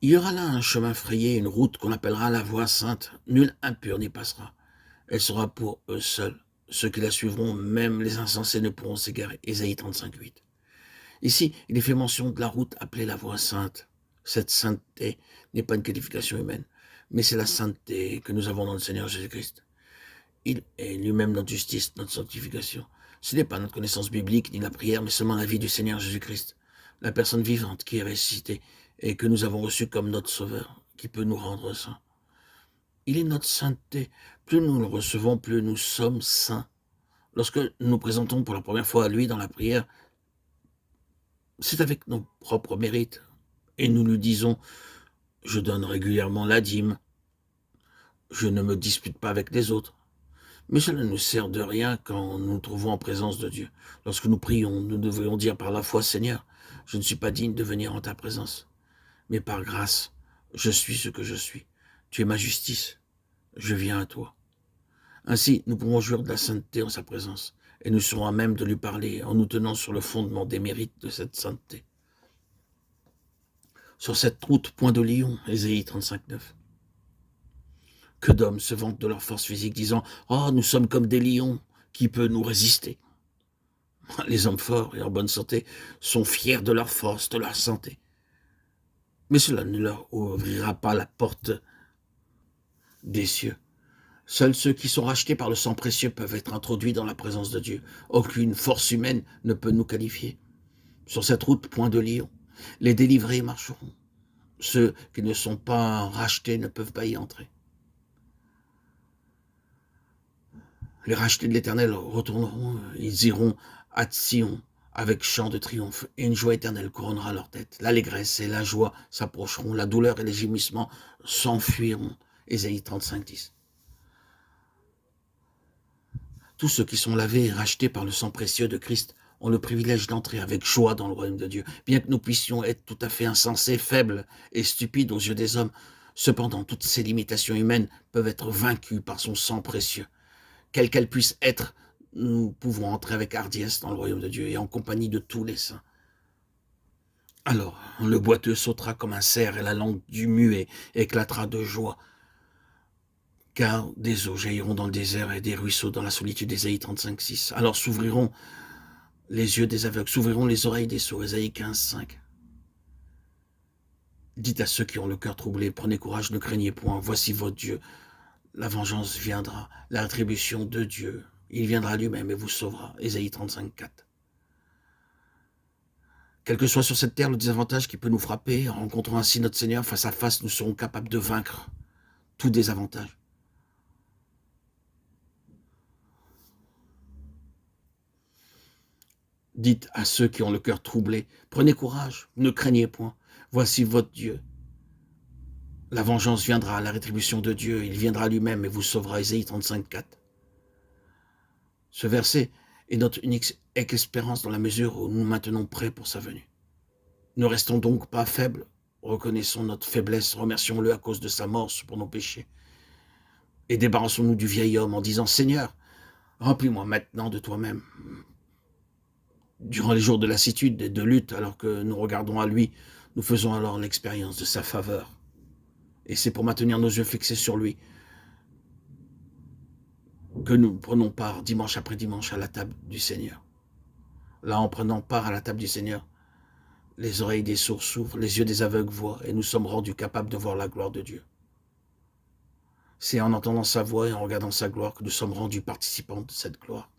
Il y aura là un chemin frayé, une route qu'on appellera la voie sainte. Nul impur n'y passera. Elle sera pour eux seuls. Ceux qui la suivront, même les insensés, ne pourront s'égarer. Ésaïe 35:8. Ici, il est fait mention de la route appelée la voie sainte. Cette sainteté n'est pas une qualification humaine, mais c'est la sainteté que nous avons dans le Seigneur Jésus-Christ. Il est lui-même notre justice, notre sanctification. Ce n'est pas notre connaissance biblique ni la prière, mais seulement la vie du Seigneur Jésus-Christ, la personne vivante qui est ressuscitée et que nous avons reçue comme notre Sauveur, qui peut nous rendre saints. Il est notre sainteté. Plus nous le recevons, plus nous sommes saints. Lorsque nous nous présentons pour la première fois à lui dans la prière, c'est avec nos propres mérites. Et nous lui disons, je donne régulièrement la dîme, je ne me dispute pas avec les autres. Mais cela ne nous sert de rien quand nous nous trouvons en présence de Dieu. Lorsque nous prions, nous devrions dire par la foi, Seigneur, je ne suis pas digne de venir en ta présence. Mais par grâce, je suis ce que je suis. Tu es ma justice. Je viens à toi. Ainsi, nous pourrons jouir de la sainteté en sa présence, et nous serons à même de lui parler en nous tenant sur le fondement des mérites de cette sainteté. Sur cette route, point de lion, Ésaïe 35:9. Que d'hommes se vantent de leur force physique, disant « Oh, nous sommes comme des lions, qui peut nous résister ?» Les hommes forts et en bonne santé sont fiers de leur force, de leur santé. Mais cela ne leur ouvrira pas la porte des cieux. Seuls ceux qui sont rachetés par le sang précieux peuvent être introduits dans la présence de Dieu. Aucune force humaine ne peut nous qualifier. Sur cette route, point de lion, les délivrés marcheront. Ceux qui ne sont pas rachetés ne peuvent pas y entrer. Les rachetés de l'Éternel retourneront, ils iront à Sion avec chant de triomphe, et une joie éternelle couronnera leur tête. L'allégresse et la joie s'approcheront, la douleur et les gémissements s'enfuiront. Ésaïe 35:10. Tous ceux qui sont lavés et rachetés par le sang précieux de Christ ont le privilège d'entrer avec joie dans le royaume de Dieu. Bien que nous puissions être tout à fait insensés, faibles et stupides aux yeux des hommes, cependant toutes ces limitations humaines peuvent être vaincues par son sang précieux. Quelle qu'elle puisse être, nous pouvons entrer avec hardiesse dans le royaume de Dieu et en compagnie de tous les saints. Alors, le boiteux sautera comme un cerf et la langue du muet éclatera de joie. Car des eaux jailliront dans le désert et des ruisseaux dans la solitude, Ésaïe 35:6. Alors s'ouvriront les yeux des aveugles, s'ouvriront les oreilles des sourds, Ésaïe 15:5. Dites à ceux qui ont le cœur troublé, prenez courage, ne craignez point, voici votre Dieu. La vengeance viendra, la rétribution de Dieu. Il viendra lui-même et vous sauvera. Ésaïe 35:4. Quel que soit sur cette terre le désavantage qui peut nous frapper, en rencontrant ainsi notre Seigneur face à face, nous serons capables de vaincre tout désavantage. Dites à ceux qui ont le cœur troublé, prenez courage, ne craignez point. Voici votre Dieu. La vengeance viendra, la rétribution de Dieu, il viendra lui-même et vous sauvera. Ésaïe 35:4. Ce verset est notre unique espérance dans la mesure où nous nous maintenons prêts pour sa venue. Ne restons donc pas faibles, reconnaissons notre faiblesse, remercions-le à cause de sa mort pour nos péchés. Et débarrassons-nous du vieil homme en disant « Seigneur, remplis-moi maintenant de toi-même ». Durant les jours de lassitude et de lutte, alors que nous regardons à lui, nous faisons alors l'expérience de sa faveur. Et c'est pour maintenir nos yeux fixés sur lui que nous prenons part dimanche après dimanche à la table du Seigneur. Là, en prenant part à la table du Seigneur, les oreilles des sourds s'ouvrent, les yeux des aveugles voient, et nous sommes rendus capables de voir la gloire de Dieu. C'est en entendant sa voix et en regardant sa gloire que nous sommes rendus participants de cette gloire.